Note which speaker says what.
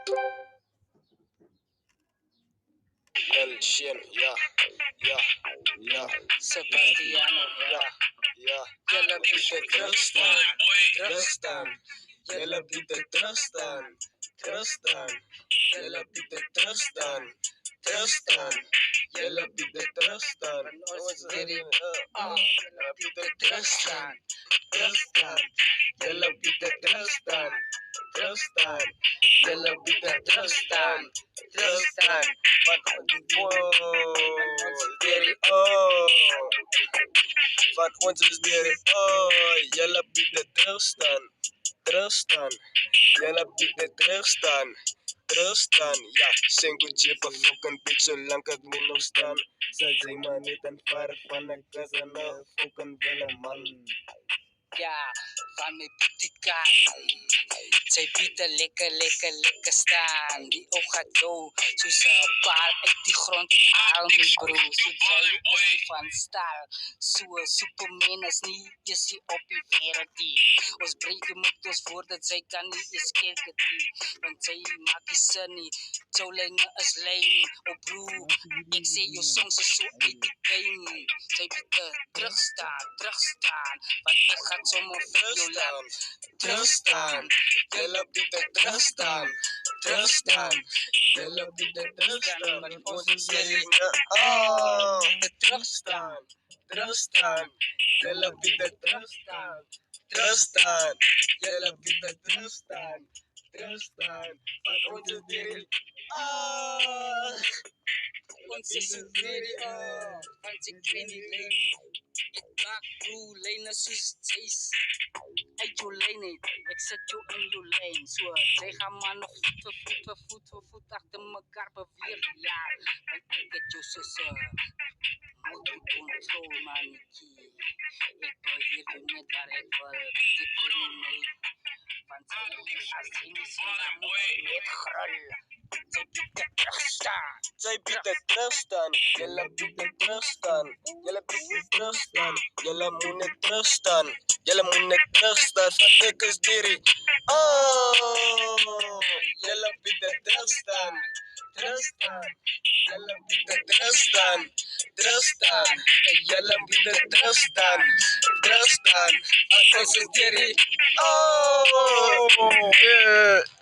Speaker 1: Lil Shin, yeah, yeah, yeah.
Speaker 2: Sebastiano,
Speaker 1: Yeah, yeah.
Speaker 2: Jelle Pieter
Speaker 1: Tristan, Tristan. Jelle Pieter Tristan, Tristan. Jelle Pieter Tristan, Tristan. Jelle Pieter Tristan. Jelle Pieter Tristan, Tristan. Jelle Pieter Tristan, Tristan. Jelle Pieter Tristan, Tristan. Van ons is weer Jelle Pieter Tristan, Tristan. Jelle Pieter Tristan, Tristan. Ja, single chip a fucking bitch zolang ek moet nog staan. Sy maar net aan vaar van ek is aan 'n fucking wille man.
Speaker 2: Ja, van my putika. Sy Pieter lekker, lekker, lekker staan. Die oog gaat jou, soos 'n paal uit die grond haal my bro. So sy is die van staal. So Superman is nie, is hy op die wereld die. Ons breek die met ons woord dat sy kan nie eens kerk die. Want sy maak die sin nie, jou lijne is lijn. Oh bro, ek sê jou songs is so uit die game. Sy Pieter terugstaan, terugstaan. Want ek gaan sommer vir jou lang.
Speaker 1: Tristan, Jelle Pieter Tristan, Tristan. Jelle Pieter Tristan, want ons is hier. Tristan, Tristan. Jelle Pieter Tristan, Tristan. Jelle Pieter Tristan, Tristan. Want ons is hier.
Speaker 2: Ons is so ready, want ek ken die lady. Ek maak bro, lijne soos Jace. Uit jou lijn uit, ek sit jou in jou lijn. So, sy gaan maar nog voet achter mekaar beweeg, ja. Want ek het jou soos motorcontrol, mannetjie. Ek beheer jou net waar ek wil, ek wil nie my. Want as jy nie sien, dan moet jy net grul. Sy Pieter terugstaan.
Speaker 1: Sy Pieter Tristan, Jelle Pieter Tristan, Jelle Pieter Tristan, Jelle moet net terugstaan, Jelle moet net terugstaan, want ek is dierie. Jelle Pieter Tristan, Tristan, Jelle Pieter Tristan, Tristan, Jelle Pieter Tristan, Tristan, ek is dierie. Yeah.